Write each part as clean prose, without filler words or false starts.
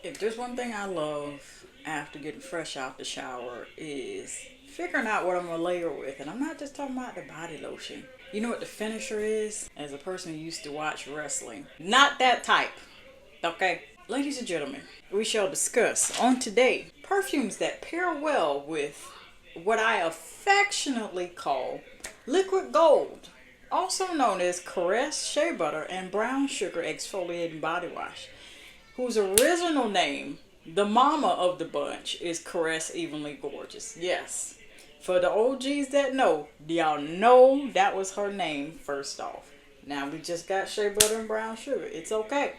If there's one thing I love after getting fresh out the shower is figuring out what I'm gonna layer with. And I'm not just talking about the body lotion. You know what the finisher is? As a person who used to watch wrestling. Not that type. Okay? Ladies and gentlemen, we shall discuss on today perfumes that pair well with what I affectionately call liquid gold, also known as Caress Shea Butter and Brown Sugar Exfoliating Body Wash, whose original name, the mama of the bunch, is Caress Evenly Gorgeous. Yes. For the OGs that know, y'all know that was her name first off. Now we just got Shea Butter and Brown Sugar. It's okay.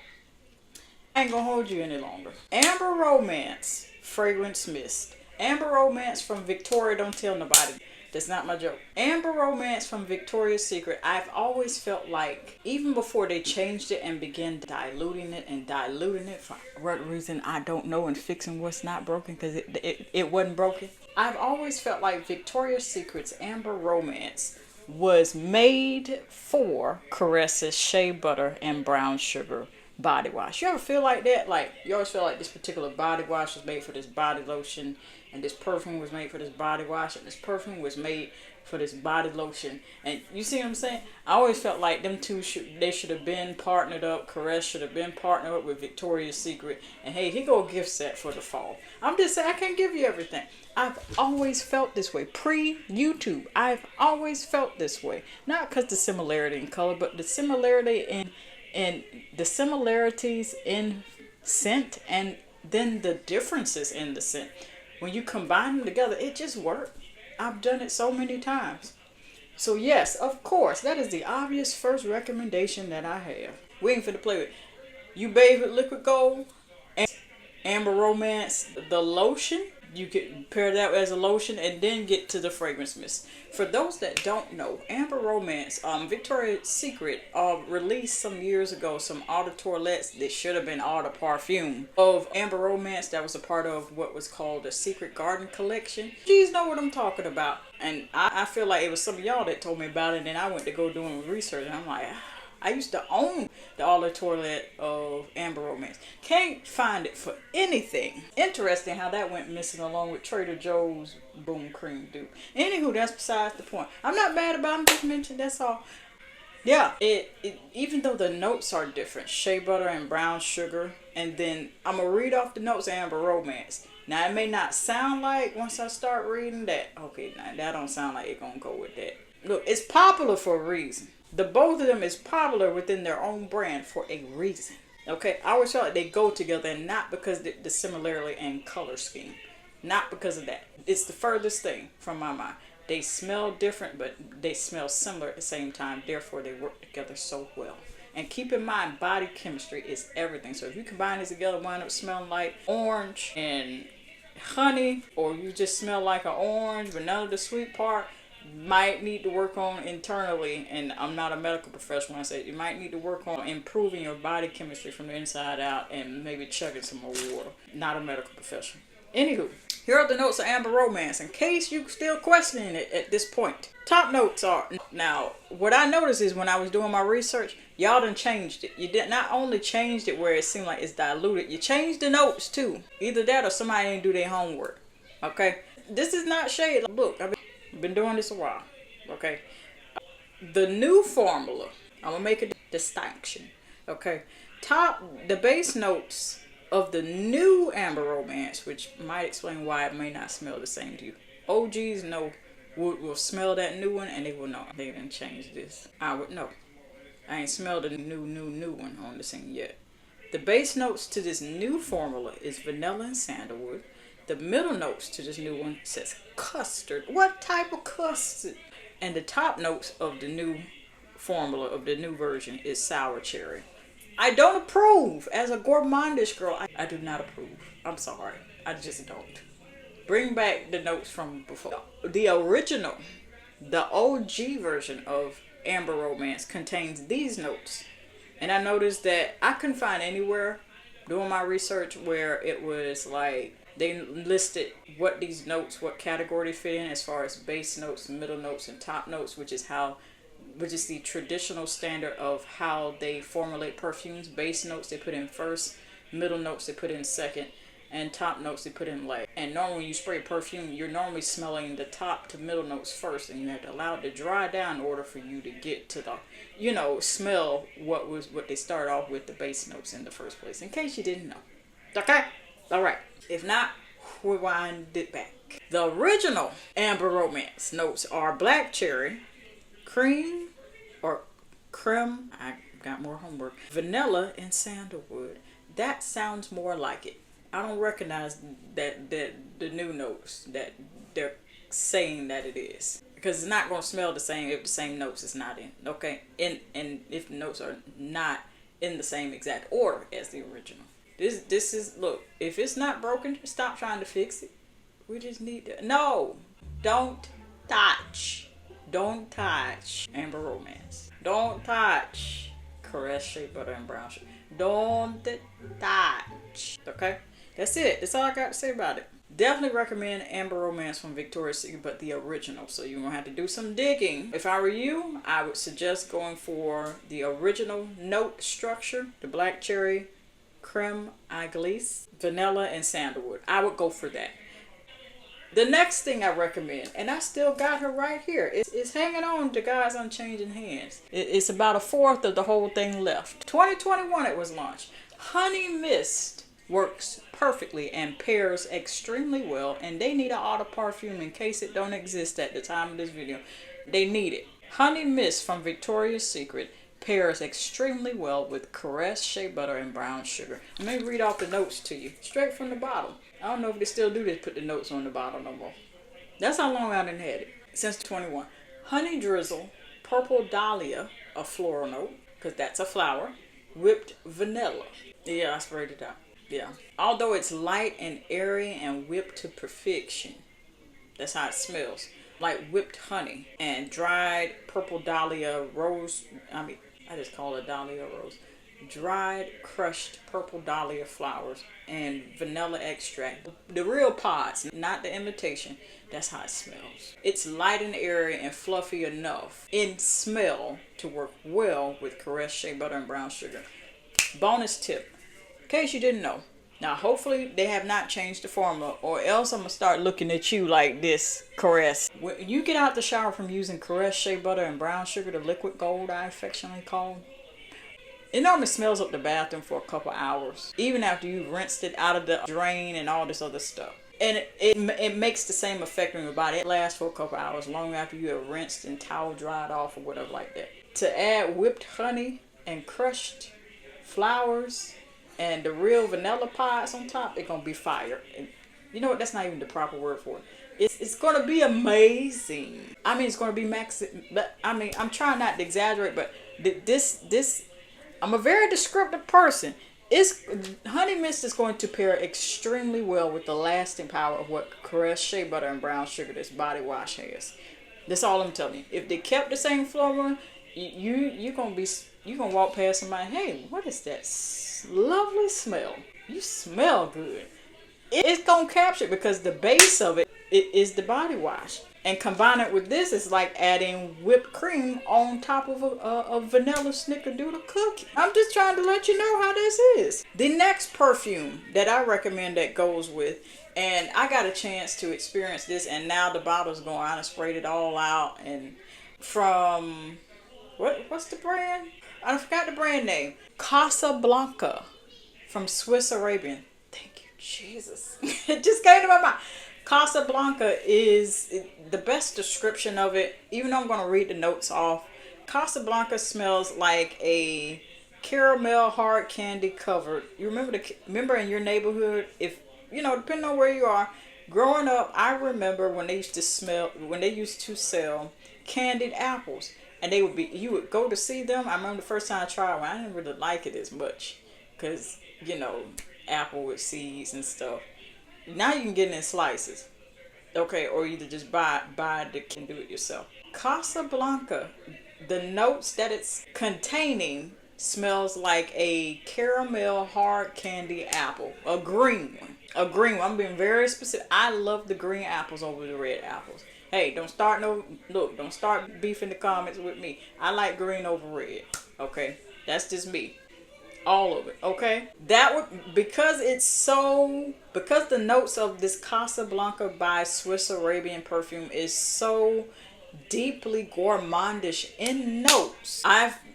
I ain't gonna hold you any longer. Amber Romance Fragrance Mist. Amber Romance from Victoria, don't tell nobody. That's not my joke. Amber Romance from Victoria's Secret. I've always felt like, even before they changed it and began diluting it for what reason I don't know, and fixing what's not broken because it wasn't broken. I've always felt like Victoria's Secret's Amber Romance was made for Caress's Shea Butter and Brown Sugar body wash. You ever feel like that? Like, you always feel like this particular body wash was made for this body lotion, and this perfume was made for this body wash, and this perfume was made for this body lotion. And you see what I'm saying? I always felt like them two should have been partnered up. Caress should have been partnered up with Victoria's Secret. And hey, here go a gift set for the fall. I'm just saying, I can't give you everything. I've always felt this way. Pre-YouTube, I've always felt this way. Not because the similarity in color, but the similarity in the similarities in scent, and then the differences in the scent. When you combine them together, it just works. I've done it so many times. So yes, of course, that is the obvious first recommendation that I have. We ain't finna play with. You bathe with liquid gold, and Amber Romance, the lotion. You can pair that as a lotion and then get to the fragrance mist. For those that don't know, Amber Romance, Victoria's Secret released some years ago some eau de toilettes that should have been eau de parfum of Amber Romance that was a part of what was called the Secret Garden collection. You know what I'm talking about. And I feel like it was some of y'all that told me about it, and I went to go doing research, and I'm like, I used to own the eau de toilette of Amber Romance. Can't find it for anything. Interesting how that went missing along with Trader Joe's Boom Cream Dupe. Anywho, that's besides the point. I'm not mad about it, just mentioned, that's all. Yeah, even though the notes are different, Shea Butter and Brown Sugar, and then I'm going to read off the notes of Amber Romance. Now, it may not sound like, once I start reading that, okay, now that don't sound like it's going to go with that. Look, it's popular for a reason. The both of them is popular within their own brand for a reason. Okay, I always felt like they go together, and not because the similarity in color scheme. Not because of that. It's the furthest thing from my mind. They smell different, but they smell similar at the same time. Therefore, they work together so well. And keep in mind, body chemistry is everything. So if you combine these together, wind up smelling like orange and honey, or you just smell like an orange, but none of the sweet part, might need to work on internally. And I'm not a medical professional when I say you might need to work on improving your body chemistry from the inside out, and maybe chugging some more water. Not a medical professional. Anywho, here are the notes of Amber Romance, in case you still questioning it at this point. Top notes are, now what I noticed is when I was doing my research, y'all done changed it. You did not only changed it where it seemed like it's diluted, you changed the notes too. Either that or somebody didn't do their homework. Okay, this is not shade. Look, I've been doing this a while. Okay, the new formula, I'm gonna make a distinction. Okay, the base notes of the new Amber Romance, which might explain why it may not smell the same to you. OGs know, will smell that new one, and they will know they didn't change this. I would know. I ain't smelled a new one on the scene yet. The base notes to this new formula is vanilla and sandalwood. The middle notes to this new one says custard. What type of custard? And the top notes of the new formula of the new version is sour cherry. I don't approve. As a gourmandish girl, I do not approve. I'm sorry. I just don't. Bring back the notes from before. The original, the OG version of Amber Romance contains these notes. And I noticed that I couldn't find anywhere doing my research where it was like they listed what these notes, what category they fit in as far as base notes, middle notes, and top notes, which is which is the traditional standard of how they formulate perfumes. Base notes they put in first, middle notes they put in second, and top notes they put in last. And normally when you spray perfume, you're normally smelling the top to middle notes first, and you have to allow it to dry down in order for you to get to the, you know, smell what they started off with, the base notes in the first place, in case you didn't know. Okay? Alright. If not, we'll wind it back. The original Amber Romance notes are black cherry, cream or creme, I got more homework, vanilla, and sandalwood. That sounds more like it. I don't recognize that the new notes that they're saying that it is, because it's not going to smell the same if the same notes is not in. Okay, and if the notes are not in the same exact order as the original. This is, look, if it's not broken, stop trying to fix it. We just need to, no, don't touch Amber Romance. Don't touch Caress, Shea Butter, and Brown Sugar. Don't touch. Okay? That's it. That's all I got to say about it. Definitely recommend Amber Romance from Victoria's Secret, but the original. So you're going to have to do some digging. If I were you, I would suggest going for the original note structure. The black cherry, creme anglaise, vanilla, and sandalwood. I would go for that. The next thing I recommend, and I still got her right here, is hanging on to God's Unchanging Hands. It's about a fourth of the whole thing left. 2021 it was launched. Honey Mist works perfectly and pairs extremely well, and they need an auto perfume in case it don't exist at the time of this video. They need it. Honey Mist from Victoria's Secret pairs extremely well with Caress, Shea Butter, and Brown Sugar. Let me read off the notes to you, straight from the bottle. I don't know if they still do this, put the notes on the bottle no more. That's how long I done had it, since 21. Honey Drizzle, Purple Dahlia, a floral note, because that's a flower. Whipped vanilla. Yeah, I sprayed it out. Yeah. Although it's light and airy and whipped to perfection. That's how it smells. Like whipped honey and dried purple dahlia rose. I just call it dahlia rose. Dried crushed purple dahlia flowers and vanilla extract. The real pods, not the imitation. That's how it smells. It's light and airy and fluffy enough in smell to work well with Caress, Shea Butter, and Brown Sugar. Bonus tip, in case you didn't know. Now, hopefully they have not changed the formula, or else I'm going to start looking at you like this, Caress. When you get out the shower from using Caress, Shea Butter, and Brown Sugar, the liquid gold I affectionately call, it normally smells up the bathroom for a couple hours, even after you've rinsed it out of the drain and all this other stuff. And it makes the same effect on your body. It lasts for a couple hours, long after you have rinsed and towel dried off or whatever like that. To add whipped honey and crushed flowers and the real vanilla pods on top, it's going to be fire. And you know what? That's not even the proper word for it. It's going to be amazing. I mean, it's going to be but I mean, I'm trying not to exaggerate, but this I'm a very descriptive person. Honey Mist is going to pair extremely well with the lasting power of what Caress, Shea Butter, and Brown Sugar, this body wash, has. That's all I'm telling you. If they kept the same formula, you're gonna walk past somebody, hey, what is that lovely smell? You smell good. It's gonna capture it because the base of it is the body wash. And combine it with this, it's like adding whipped cream on top of a vanilla snickerdoodle cookie. I'm just trying to let you know how this is. The next perfume that I recommend that goes with, and I got a chance to experience this, and now the bottle's gone. I done sprayed it all out. And from, what's the brand? I forgot the brand name. Casablanca from Swiss Arabian. Thank you, Jesus. It just came to my mind. Casablanca is the best description of it. Even though I'm going to read the notes off, Casablanca smells like a caramel hard candy covered. You remember in your neighborhood, if you know, depending on where you are, growing up, I remember when they used to sell candied apples, and you would go to see them. I remember the first time I tried one, I didn't really like it as much because, you know, apple with seeds and stuff. Now you can get it in slices, okay, or either just buy it and do it yourself. Casablanca, the notes that it's containing smells like a caramel hard candy apple, a green one. I'm being very specific. I love the green apples over the red apples. Hey, don't start don't start beef in the comments with me. I like green over red. Okay, that's just me. All of it. Okay, that would because the notes of this Casablanca by Swiss Arabian perfume is so deeply gourmandish in notes.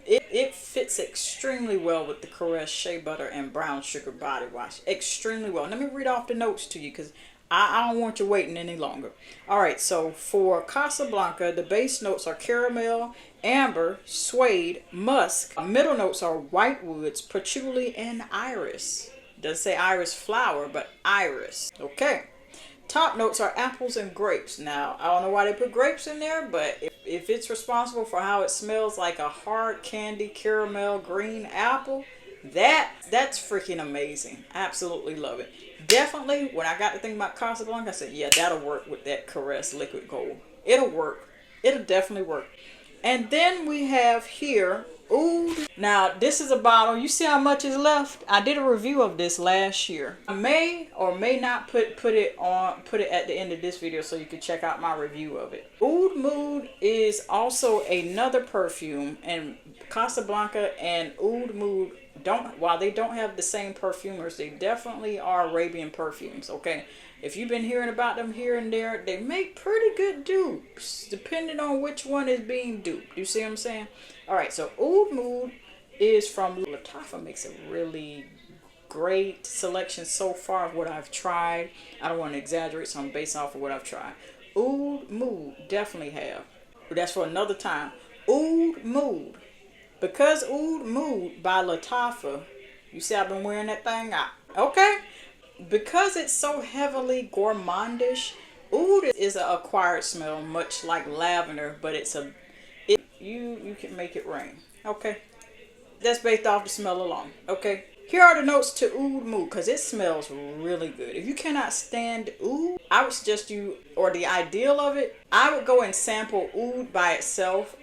It fits extremely well with the Caress Shea Butter and Brown Sugar Body Wash. Extremely well. Let me read off the notes to you because I don't want you waiting any longer. All right, so for Casablanca, the base notes are caramel, amber, suede, musk. Middle notes are white woods, patchouli, and iris. Doesn't say iris flower, but iris. Okay. Top notes are apples and grapes. Now, I don't know why they put grapes in there, but if it's responsible for how it smells like a hard candy caramel green apple, that's freaking amazing. Absolutely love it. Definitely, when I got to think about Casablanca, I said, yeah, that'll work with that Caress Liquid Gold. It'll work. It'll definitely work. And then we have here Oud. Now, this is a bottle. You see how much is left? I did a review of this last year. I may or may not put it at the end of this video so you can check out my review of it. Oud Mood is also another perfume, and Casablanca and Oud Mood while they don't have the same perfumers, they definitely are Arabian perfumes. Okay, if you've been hearing about them here and there, they make pretty good dupes depending on which one is being duped. You see what I'm saying? All right, so Oud Mood is from Lattafa. Makes a really great selection so far of what I've tried. I don't want to exaggerate, so I'm based off of what I've tried. Oud Mood definitely have, but that's for another time. Oud Mood. Because Oud Mood by Lattafa, you see I've been wearing that thing out. Okay? Because it's so heavily gourmandish, oud is an acquired smell, much like lavender, but you can make it rain. Okay? That's based off the smell alone. Okay? Here are the notes to Oud Mood, because it smells really good. If you cannot stand oud, I would suggest or the ideal of it, I would go and sample oud by itself.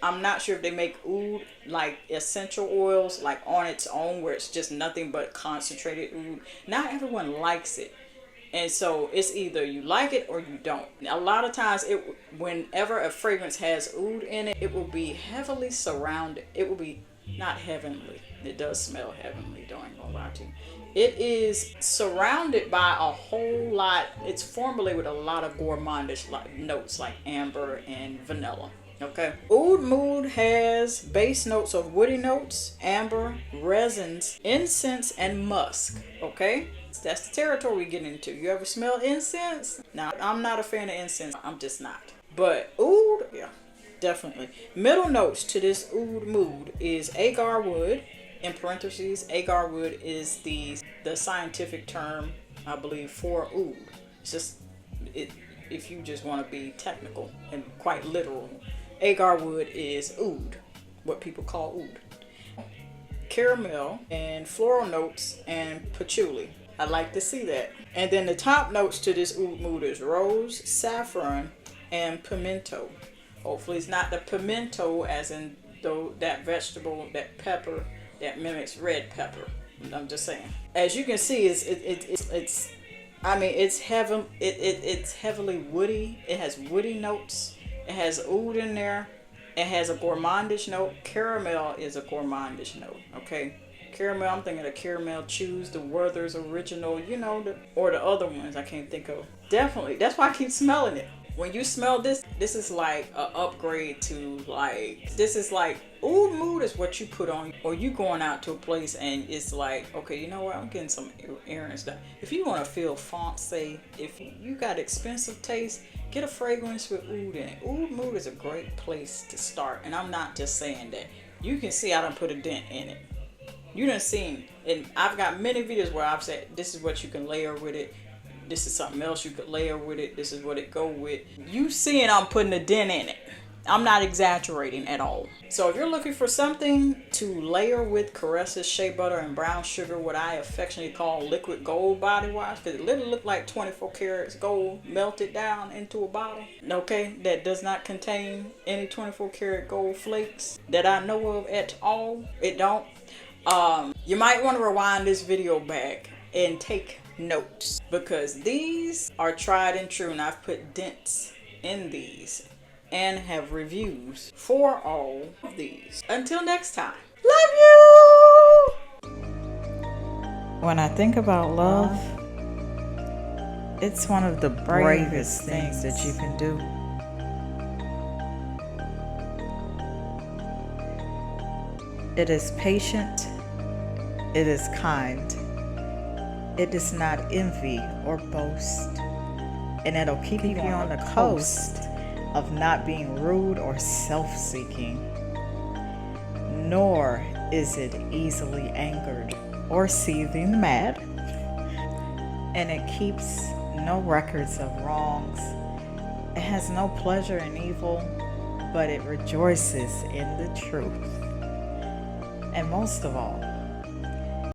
I'm not sure if they make oud like essential oils like on its own where it's just nothing but concentrated oud. Not everyone likes it. And so it's either you like it or you don't. A lot of times whenever a fragrance has oud in it, it will be heavily surrounded. It will be not heavenly. It does smell heavenly, don't gonna lie to you. It is surrounded by a whole lot. It's formulated with a lot of gourmandish notes like amber and vanilla. Okay. Oud Mood has base notes of woody notes, amber, resins, incense, and musk. Okay. That's the territory we get into. You ever smell incense? Now, I'm not a fan of incense. I'm just not. But oud, yeah, definitely. Middle notes to this Oud Mood is agar wood. In parentheses, agar wood is the scientific term, I believe, for oud. It's just if you just want to be technical and quite literal. Agar wood is oud, what people call oud. Caramel and floral notes and patchouli. I like to see that. And then the top notes to this Oud Mood is rose, saffron, and pimento. Hopefully it's not the pimento as in that vegetable, that pepper that mimics red pepper. I'm just saying. As you can see, it's heavily woody. It has woody notes. It has oud in there. It has a gourmandish note. Caramel is a gourmandish note. Okay. Caramel, I'm thinking of Caramel Chews, the Werther's Original, or the other ones I can't think of. Definitely. That's why I keep smelling it. When you smell this is like an upgrade to this is like, Oud Mood is what you put on, or you going out to a place and it's like, okay, you know what, I'm getting some errands done. If you want to feel fancy, if you got expensive taste, get a fragrance with oud in it. Oud Mood is a great place to start, and I'm not just saying that. You can see I done put a dent in it. You done seen, and I've got many videos where I've said, this is what you can layer with it. This is something else you could layer with it. This is what it go with. You seeing I'm putting a dent in it. I'm not exaggerating at all. So if you're looking for something to layer with Caress's Shea Butter and Brown Sugar, what I affectionately call liquid gold body wash, because it literally look like 24 karats gold melted down into a bottle. Okay, that does not contain any 24 karat gold flakes that I know of at all. It don't. You might want to rewind this video back and take notes, because these are tried and true, and I've put dents in these and have reviews for all of these. Until next time, love you! When I think about love, it's one of the bravest things that you can do. It is patient, it is kind, it does not envy or boast, and it'll keep you on the coast of not being rude or self-seeking, nor is it easily angered or seething mad, and it keeps no records of wrongs. It has no pleasure in evil, but it rejoices in the truth. And most of all,